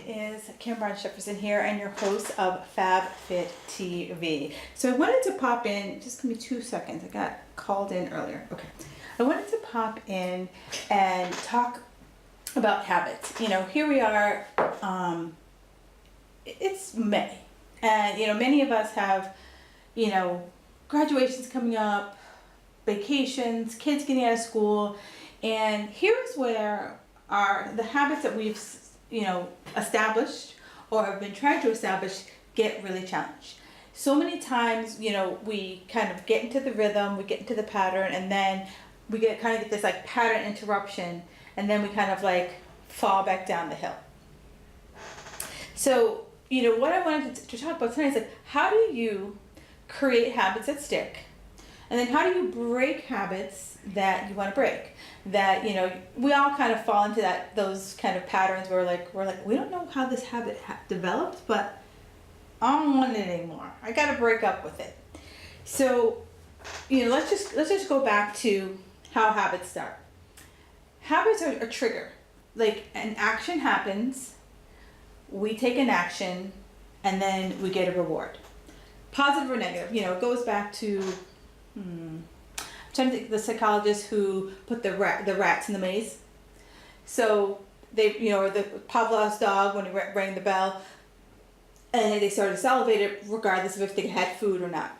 it is Kim Jefferson here, and your host of FabFit TV. So I wanted to pop in, just give me 2 seconds. I got called in earlier. Okay. I wanted to pop in and talk about habits. You know, here we are, it's May, and many of us have, graduations coming up, vacations, kids getting out of school, and here's where the habits that we've established or have been trying to establish get really challenged. So many times, we kind of get into the rhythm, we get into the pattern, and then we get this like pattern interruption, and then we kind of like fall back down the hill. So, what I wanted to talk about tonight is like, how do you create habits that stick? And then how do you break habits that you want to break? That, we all kind of fall into those kind of patterns where we're like, we don't know how this habit developed, but I don't want it anymore. I got to break up with it. So, let's just go back to how habits start. Habits are a trigger. Like, an action happens, we take an action, and then we get a reward. Positive or negative, it goes back to, I'm trying to think of the psychologist who put the rats in the maze. So they, the Pavlov's dog, when he rang the bell, and they started to salivate it regardless of if they had food or not.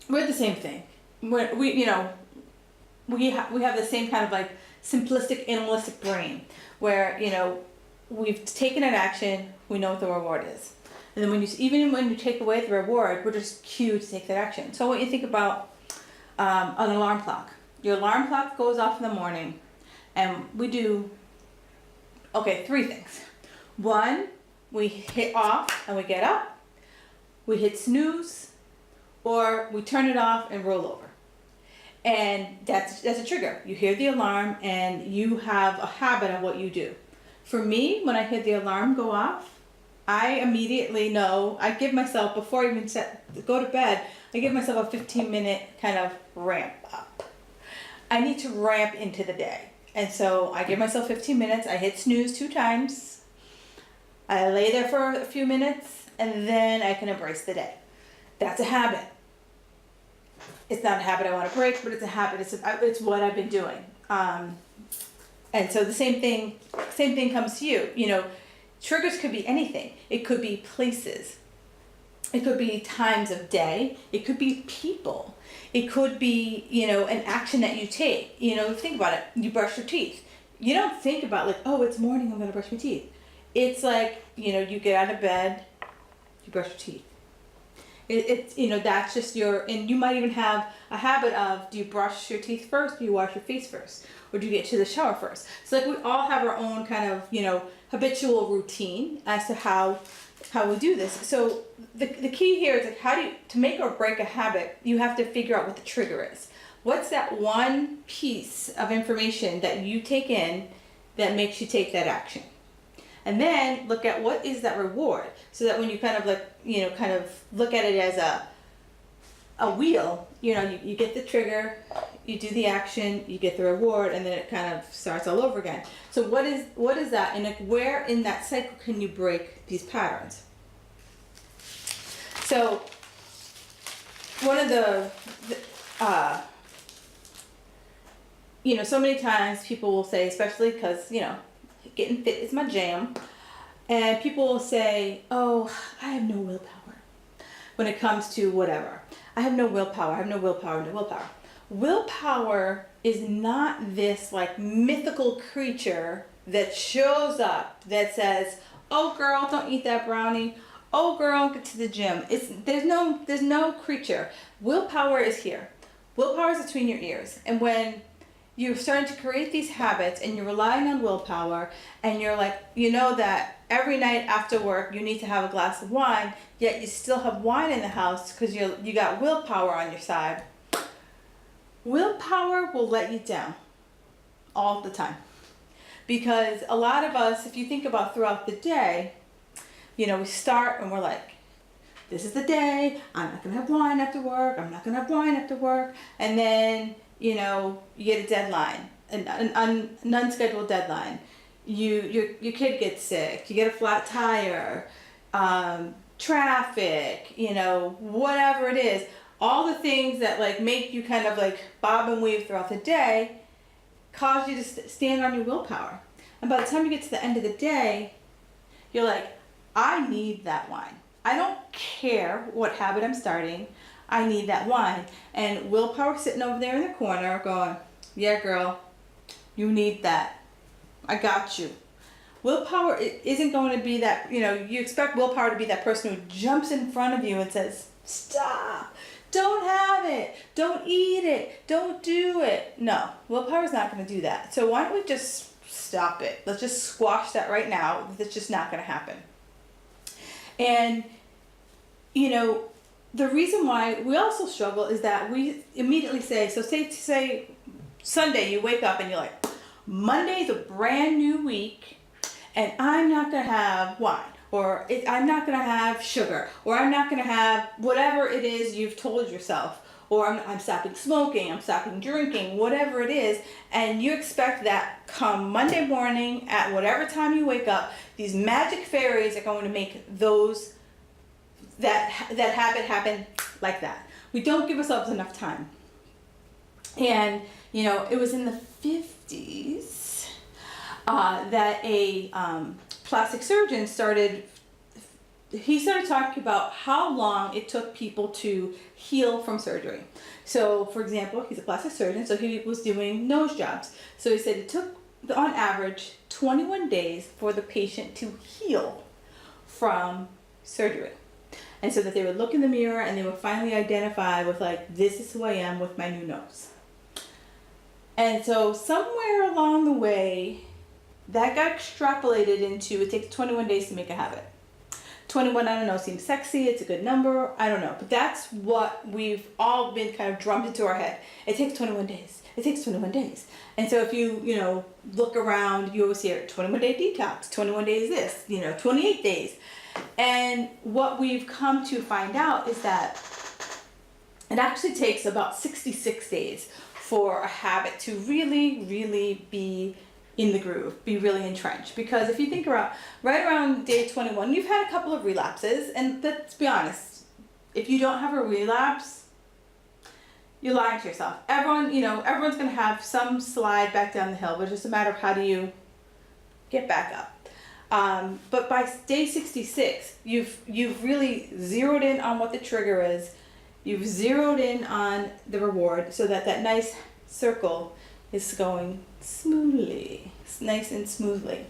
We're the same thing. We have the same kind of like simplistic animalistic brain where, we've taken an action, we know what the reward is. And then even when you take away the reward, we're just cued to take that action. So when you think about an alarm clock. Your alarm clock goes off in the morning, and we do, 3 things. 1, we hit off and we get up. We hit snooze, or we turn it off and roll over. And that's a trigger. You hear the alarm and you have a habit of what you do. For me, when I hear the alarm go off, I immediately know, I give myself, before I even go to bed, I give myself a 15-minute kind of ramp up. I need to ramp into the day. And so I give myself 15 minutes, I hit snooze 2 times, I lay there for a few minutes, and then I can embrace the day. That's a habit. It's not a habit I want to break, but it's a habit. It's what I've been doing. And so the same thing comes to you. Triggers could be anything. It could be places. It could be times of day. It could be people. It could be, an action that you take. Think about it. You brush your teeth. You don't think about like, oh, it's morning, I'm going to brush my teeth. It's like, you get out of bed, you brush your teeth. It's that's just and you might even have a habit of, do you brush your teeth first, do you wash your face first, or do you get to the shower first? So like we all have our own kind of, habitual routine as to how we do this. So the key here is like, to make or break a habit, you have to figure out what the trigger is. What's that one piece of information that you take in that makes you take that action? And then look at what is that reward, so that when you kind of look at it as a wheel, you get the trigger, you do the action, you get the reward, and then it kind of starts all over again. So what is that, and like where in that cycle can you break these patterns? So one of so many times people will say, especially because, getting fit is my jam. And people will say, oh, I have no willpower when it comes to whatever. I have no willpower, Willpower is not this like mythical creature that shows up that says, oh girl, don't eat that brownie. Oh girl, get to the gym. There's no creature. Willpower is here. Willpower is between your ears. And when you're starting to create these habits and you're relying on willpower, and you're like, that every night after work you need to have a glass of wine, yet you still have wine in the house because you got willpower on your side. Willpower will let you down all the time. Because a lot of us, if you think about throughout the day, we start and we're like, this is the day, I'm not going to have wine after work, and then, you get a deadline, an unscheduled deadline. your kid gets sick, you get a flat tire, traffic, whatever it is, all the things that like make you kind of like bob and weave throughout the day cause you to stand on your willpower. And by the time you get to the end of the day, you're like, I need that wine. I don't care what habit I'm starting. I need that wine. And willpower sitting over there in the corner going, yeah, girl, you need that. I got you. Willpower isn't going to be that, you expect willpower to be that person who jumps in front of you and says, stop, don't have it, don't eat it, don't do it. No, willpower is not going to do that. So why don't we just stop it? Let's just squash that right now. It's just not going to happen. And, the reason why we also struggle is that we immediately say, so say Sunday you wake up and you're like, Monday's a brand new week and I'm not going to have wine, or I'm not going to have sugar, or I'm not going to have whatever it is you've told yourself, or I'm stopping smoking, I'm stopping drinking, whatever it is, and you expect that come Monday morning at whatever time you wake up, these magic fairies are going to make that habit happen like that. We don't give ourselves enough time. And, it was in the 50s that a plastic surgeon started talking about how long it took people to heal from surgery. So, for example, he's a plastic surgeon, so he was doing nose jobs. So he said it took, on average, 21 days for the patient to heal from surgery. And so that they would look in the mirror and they would finally identify with like, this is who I am with my new nose. And so somewhere along the way, that got extrapolated into, it takes 21 days to make a habit. 21, I don't know, seems sexy, it's a good number, I don't know. But that's what we've all been kind of drummed into our head. It takes 21 days. It takes 21 days. And so if you, look around, you always hear 21-day detox, 21 days this, 28 days. And what we've come to find out is that it actually takes about 66 days for a habit to really, really be in the groove, be really entrenched. Because if you think about right around day 21, you've had a couple of relapses, and let's be honest, if you don't have a relapse, you're lying to yourself. Everyone's gonna have some slide back down the hill, but it's just a matter of how do you get back up. But by day 66, you've really zeroed in on what the trigger is. You've zeroed in on the reward so that nice circle is going smoothly, nice and smoothly.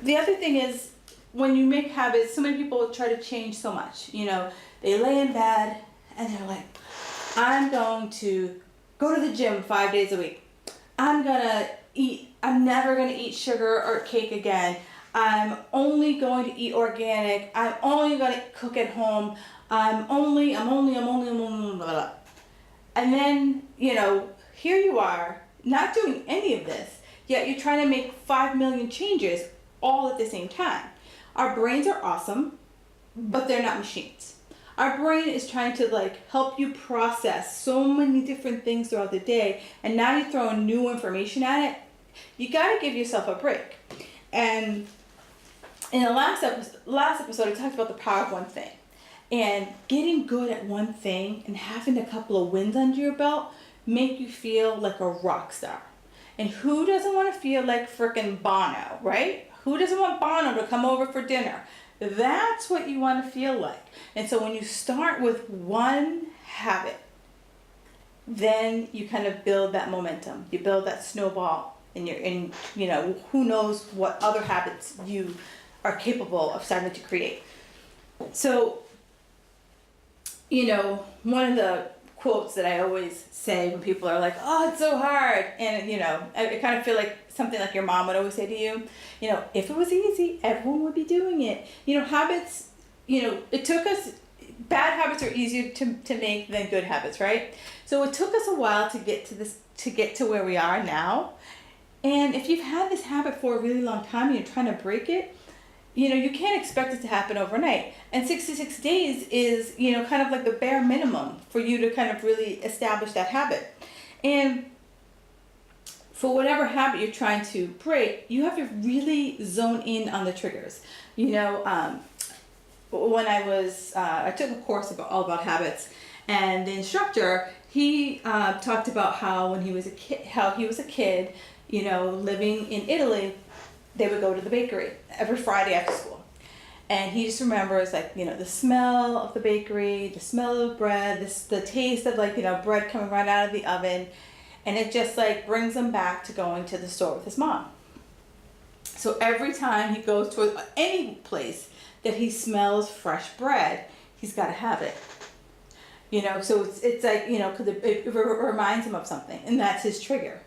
The other thing is, when you make habits, so many people try to change so much. They lay in bed and they're like, I'm going to go to the gym 5 days a week. I'm never gonna eat sugar or cake again. I'm only going to eat organic. I'm only going to cook at home. I'm only, blah, blah. And then, here you are, not doing any of this, yet you're trying to make 5 million changes all at the same time. Our brains are awesome, but they're not machines. Our brain is trying to help you process so many different things throughout the day, and now you're throwing new information at it. You gotta give yourself a break. And in the last episode, I talked about the power of one thing. And getting good at one thing and having a couple of wins under your belt make you feel like a rock star. And who doesn't want to feel like frickin' Bono, right? Who doesn't want Bono to come over for dinner? That's what you want to feel like. And so when you start with one habit, then you kind of build that momentum. You build that snowball, and who knows what other habits you are capable of starting to create. So, one of the quotes that I always say when people are like, oh, it's so hard. And, I kind of feel like something like your mom would always say to you, if it was easy, everyone would be doing it. Habits, it took us, bad habits are easier to make than good habits, right? So it took us a while to get to where we are now. And if you've had this habit for a really long time and you're trying to break it, you can't expect it to happen overnight. And 66 days is, kind of like the bare minimum for you to kind of really establish that habit. And for whatever habit you're trying to break, you have to really zone in on the triggers. You know, when I took a course all about habits, and the instructor, he talked about how when he was a kid, you know, living in Italy, they would go to the bakery every Friday after school. And he just remembers, like, you know, the smell of the bakery, the smell of bread, the taste of, like, you know, bread coming right out of the oven. And it just, like, brings him back to going to the store with his mom. So every time he goes to any place that he smells fresh bread, he's got to have it. You know, so it's like, you know, because it reminds him of something, and that's his trigger.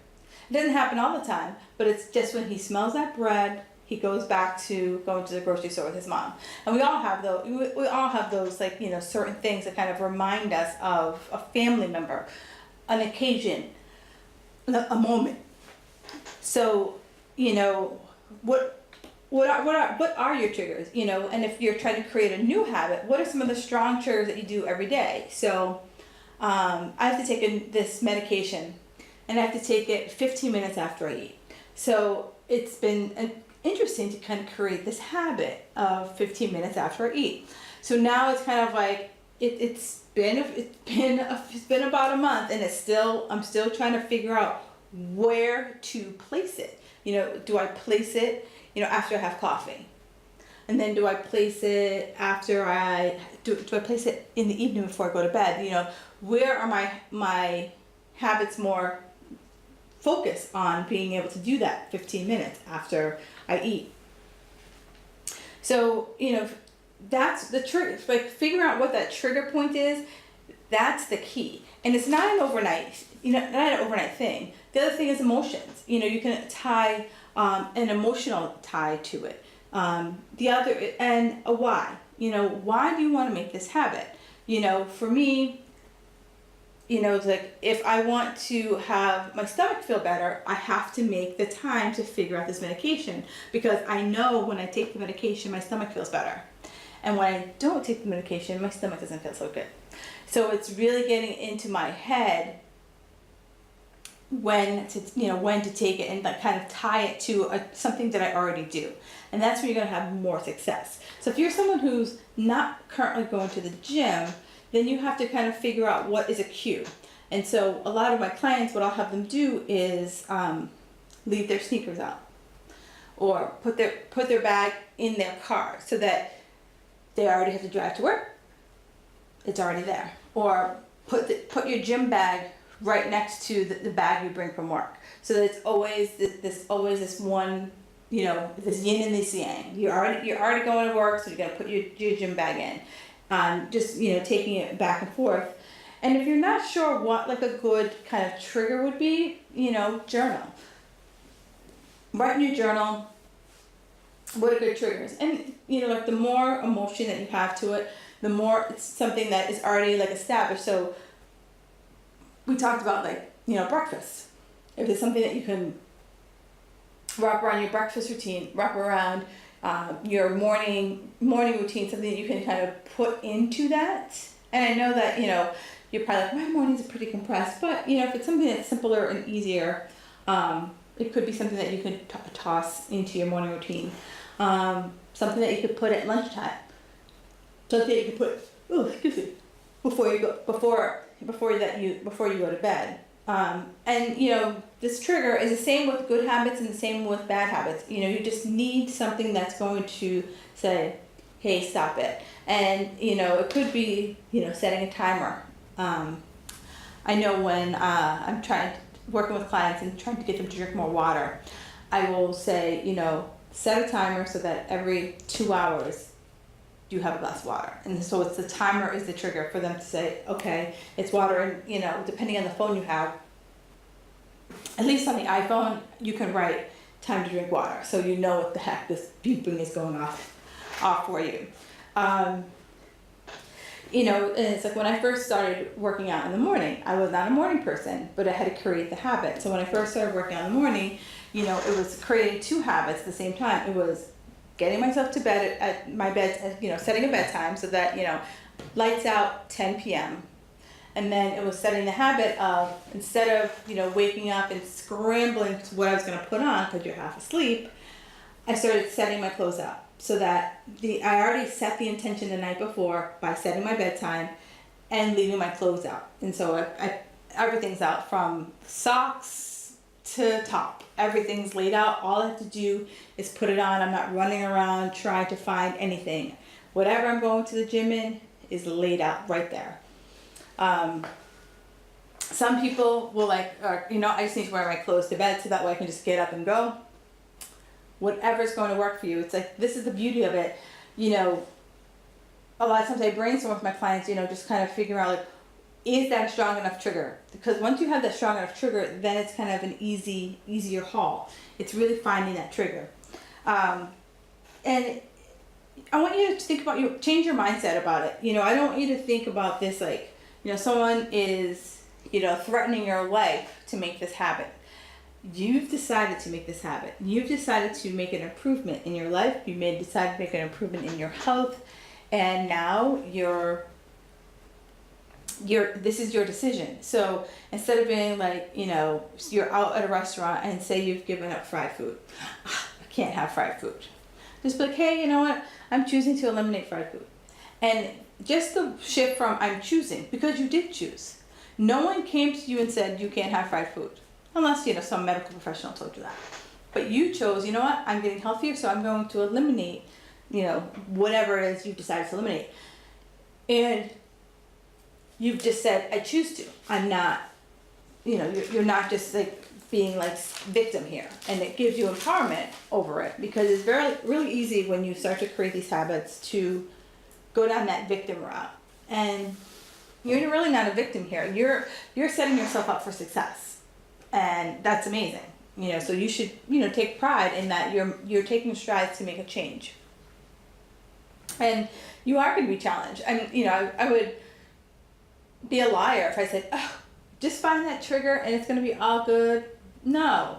It doesn't happen all the time, but it's just when he smells that bread, he goes back to going to the grocery store with his mom. And we all have those, like, you know, certain things that kind of remind us of a family member, an occasion, a moment. So, you know, what are your triggers? You know, and if you're trying to create a new habit, what are some of the strong triggers that you do every day? So, I have to take this medication, and I have to take it 15 minutes after I eat. So it's been interesting to kind of create this habit of 15 minutes after I eat. So now it's kind of like it's been about a month, and I'm still trying to figure out where to place it. You know, do I place it, you know, after I have coffee? And then do I place it after do I place it in the evening before I go to bed? You know, where are my habits more focused on being able to do that 15 minutes after I eat? So, you know, that's the trigger. Like, figuring out what that trigger point is, that's the key. And it's not an overnight thing. The other thing is emotions. You know, you can tie an emotional tie to it. And a why. You know, why do you want to make this habit? You know, for me, you know, it's like, if I want to have my stomach feel better, I have to make the time to figure out this medication, because I know when I take the medication, my stomach feels better. And when I don't take the medication, my stomach doesn't feel so good. So it's really getting into my head when to take it, and like kind of tie it to something that I already do. And that's when you're going to have more success. So if you're someone who's not currently going to the gym, then you have to kind of figure out what is a cue. And so a lot of my clients, what I'll have them do is leave their sneakers out, or put their bag in their car so that they already have to drive to work. It's already there. Or put your gym bag right next to the bag you bring from work, so that it's always this one, you know, this yin and this yang. You're already going to work, so you're gonna put your gym bag in. Just, you know, taking it back and forth. And if you're not sure what, like, a good kind of trigger would be, you know, journal. Write in your journal what are good triggers. And, you know, like, the more emotion that you have to it, the more it's something that is already, like, established. So we talked about, like, you know, breakfast. If it's something that you can wrap around your breakfast routine, wrap around your morning routine, something that you can kind of put into that. And I know that, you know, you're probably like, my mornings are pretty compressed, but, you know, if it's something that's simpler and easier, it could be something that you can toss into your morning routine. Something that you could put at lunchtime. Something that you could put, before you go to bed. And, you know, this trigger is the same with good habits and the same with bad habits. You know, you just need something that's going to say, hey, stop it. And, you know, it could be, you know, setting a timer. I know when I'm working with clients and trying to get them to drink more water, I will say, you know, set a timer so that every 2 hours you have a glass of water. And so the timer is the trigger for them to say, okay, it's water. And, you know, depending on the phone you have, at least on the iPhone, you can write time to drink water, so you know what the heck this beeping is going off for you. You know, and it's like, when I first started working out in the morning, I was not a morning person, but I had to create the habit. So when I first started working out in the morning, you know, it was creating two habits at the same time. It was getting myself to bed at my bed, you know, setting a bedtime so that, you know, lights out 10 p.m. And then it was setting the habit of, instead of, waking up and scrambling to what I was going to put on because you're half asleep, I started setting my clothes out so that I already set the intention the night before by setting my bedtime and leaving my clothes out. And so everything's out from socks to top. Everything's laid out. All I have to do is put it on. I'm not running around trying to find anything. Whatever I'm going to the gym in is laid out right there. Some people will I just need to wear my clothes to bed so that way I can just get up and go. Whatever's going to work for you. It's like, this is the beauty of it. A lot of times I brainstorm with my clients, just kind of figure out is that a strong enough trigger? Because once you have that strong enough trigger, then it's kind of an easier haul. It's really finding that trigger. And I want you to think about change your mindset about it. I don't want you to think about this someone is, threatening your life to make this habit. You've decided to make this habit. You've decided to make an improvement in your life. You may decide to make an improvement in your health. And now this is your decision. So instead of being you're out at a restaurant and say you've given up fried food. I can't have fried food. Just be like, hey, you know what? I'm choosing to eliminate fried food. And just the shift from I'm choosing, because you did choose. No one came to you and said you can't have fried food. Unless, some medical professional told you that. But you chose, you know what? I'm getting healthier, so I'm going to eliminate, whatever it is you've decided to eliminate. And you've just said, I choose to. I'm not, you're not just being victim here. And it gives you empowerment over it, because it's really easy when you start to create these habits to go down that victim route. And you're really not a victim here. You're setting yourself up for success. And that's amazing. So you should, take pride in that you're taking strides to make a change. And you are going to be challenged. I would be a liar if I said, oh, just find that trigger and it's going to be all good. No.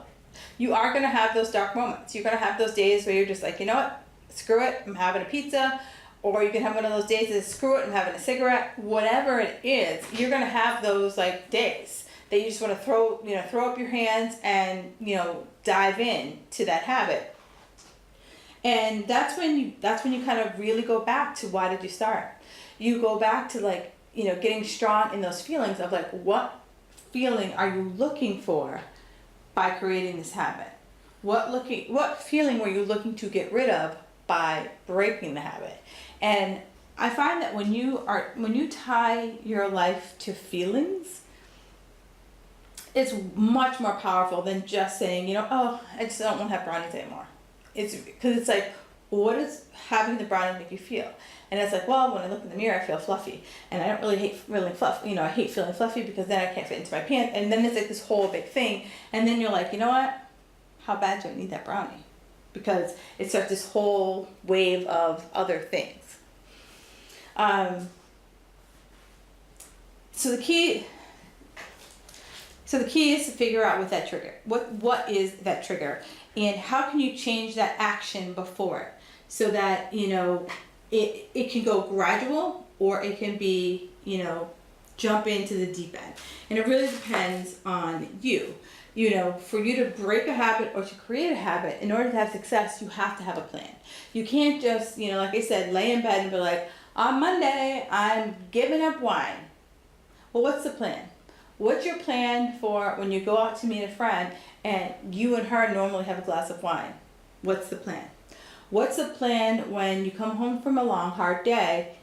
You are going to have those dark moments. You're going to have those days where you're just like, you know what? Screw it. I'm having a pizza. Or you can have one of those days that screw it. I'm having a cigarette. Whatever it is, you're going to have those days that you just want to throw up your hands and, dive in to that habit. And that's when you kind of really go back to why did you start? You go back to getting strong in those feelings of what feeling are you looking for by creating this habit? What feeling were you looking to get rid of by breaking the habit? And I find that when you tie your life to feelings, it's much more powerful than just saying, oh, I just don't want to have brownies anymore. It's because it's what does having the brownies make you feel? And it's well, when I look in the mirror, I feel fluffy. And I don't really hate feeling fluffy. I hate feeling fluffy because then I can't fit into my pants. And then it's this whole big thing. And then you're you know what? How bad do I need that brownie? Because it starts this whole wave of other things. So the key is to figure out what that trigger. What is that trigger? And how can you change that action before it? So that, it can go gradual or it can be, jump into the deep end. And it really depends on you. For you to break a habit or to create a habit, in order to have success, you have to have a plan. You can't just, like I said, lay in bed and be on Monday, I'm giving up wine. Well, what's the plan? What's your plan for when you go out to meet a friend and you and her normally have a glass of wine? What's the plan? What's the plan when you come home from a long, hard day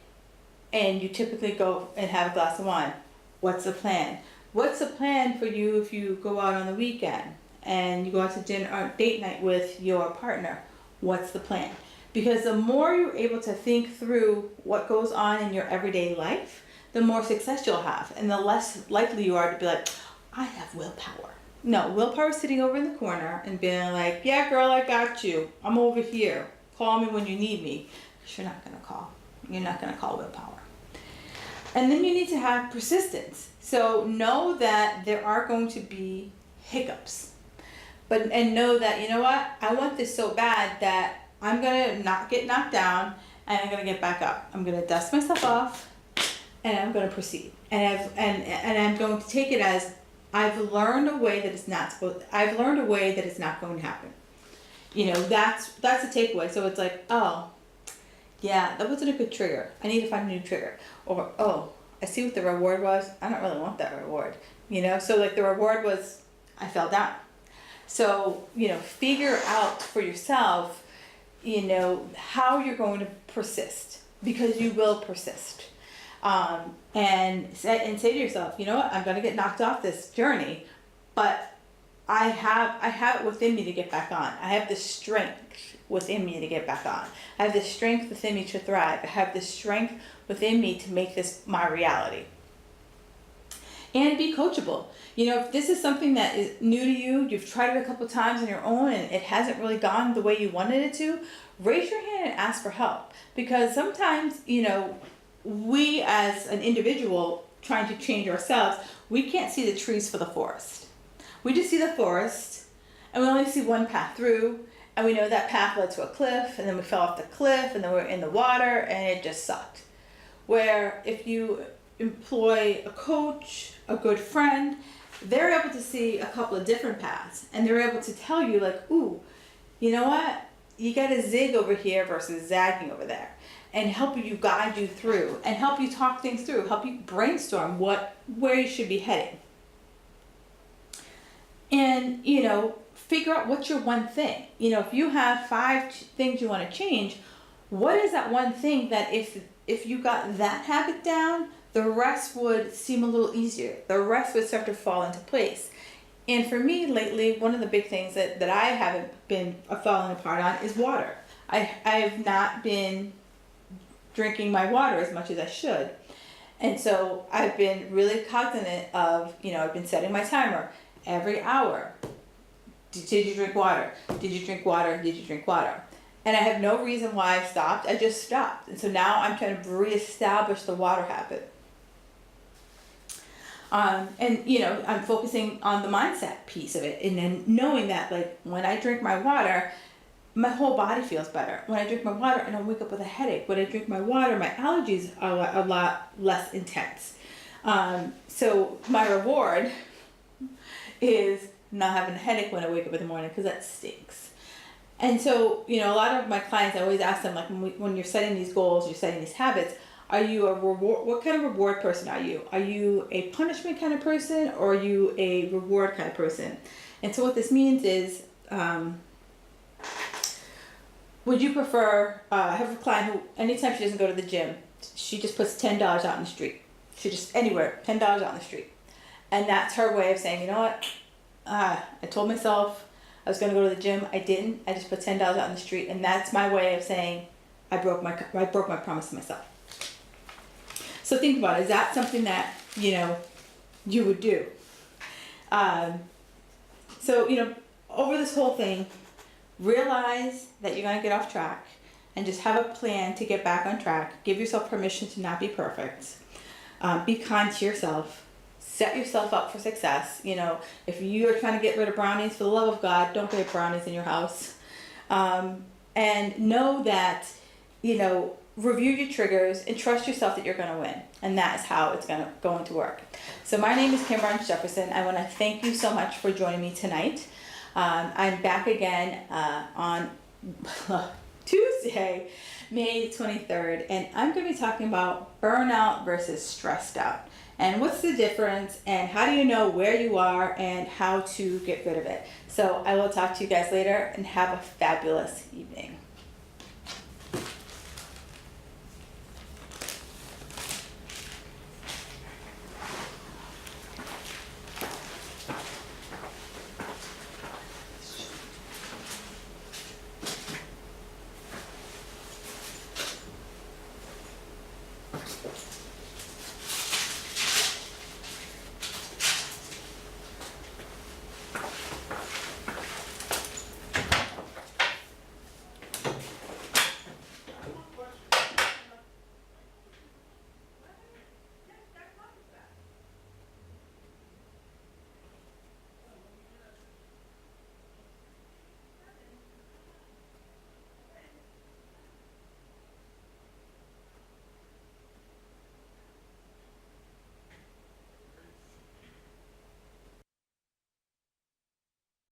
and you typically go and have a glass of wine? What's the plan? What's the plan for you if you go out on the weekend and you go out to dinner or date night with your partner? What's the plan? Because the more you're able to think through what goes on in your everyday life, the more success you'll have, and the less likely you are to be I have willpower. No, willpower is sitting over in the corner and being yeah, girl, I got you. I'm over here. Call me when you need me. Because you're not going to call. You're not going to call willpower. And then you need to have persistence. So know that there are going to be hiccups. And know that, you know what? I want this so bad that I'm going to not get knocked down and I'm going to get back up. I'm going to dust myself off. and I'm going to proceed. And I'm going to take it as I've learned a way that I've learned a way that it's not going to happen. That's the takeaway. So it's like, oh, yeah, that wasn't a good trigger. I need to find a new trigger. Or, oh, I see what the reward was. I don't really want that reward. So like the reward was I fell down. So, figure out for yourself, how you're going to persist, because you will persist. And say to yourself, you know what, I'm going to get knocked off this journey, but I have it within me to get back on. I have the strength within me to get back on. I have the strength within me to thrive. I have the strength within me to make this my reality. And be coachable. If this is something that is new to you, you've tried it a couple times on your own and it hasn't really gone the way you wanted it to, raise your hand and ask for help. Because sometimes, we as an individual trying to change ourselves, we can't see the trees for the forest. We just see the forest and we only see one path through, and we know that path led to a cliff, and then we fell off the cliff, and then we're in the water, and it just sucked. Where if you employ a coach, a good friend, they're able to see a couple of different paths, and they're able to tell you like, ooh, you know what? You got to zig over here versus zagging over there, and help you guide you through, and help you talk things through, help you brainstorm where you should be heading. And, figure out what's your one thing. If you have 5 things you want to change, what is that one thing that if you got that habit down, the rest would seem a little easier. The rest would start to fall into place. And for me lately, one of the big things that I haven't been falling apart on is water. I've not been drinking my water as much as I should. And so I've been really cognizant of, I've been setting my timer every hour. Did you drink water? Did you drink water? Did you drink water? And I have no reason why I stopped. I just stopped. And so now I'm trying to reestablish the water habit. And I'm focusing on the mindset piece of it, and then knowing that like when I drink my water, my whole body feels better. When I drink my water, I don't wake up with a headache. When I drink my water, my allergies are a lot less intense. So my reward is not having a headache when I wake up in the morning, because that stinks. And so, a lot of my clients, I always ask them, like, when you're setting these goals, you're setting these habits, are you a reward? What kind of reward person are you? Are you a punishment kind of person, or are you a reward kind of person? And so what this means is, would you prefer, I have a client who, anytime she doesn't go to the gym, she just puts $10 out in the street. She just, anywhere, $10 out in the street. And that's her way of saying, you know what, I told myself I was going to go to the gym. I didn't. I just put $10 out in the street. And that's my way of saying I broke my promise to myself. So think about it. Is that something that, you would do? So, over this whole thing, realize that you're going to get off track and just have a plan to get back on track. Give yourself permission to not be perfect. Be kind to yourself. Set yourself up for success. If you are trying to get rid of brownies, for the love of God, don't get brownies in your house. And know that, review your triggers and trust yourself that you're going to win. And that is how it's going to work. So my name is Kim Barnes Jefferson. I want to thank you so much for joining me tonight. I'm back again on Tuesday, May 23rd, and I'm going to be talking about burnout versus stressed out. And what's the difference, and how do you know where you are and how to get rid of it? So I will talk to you guys later, and have a fabulous evening.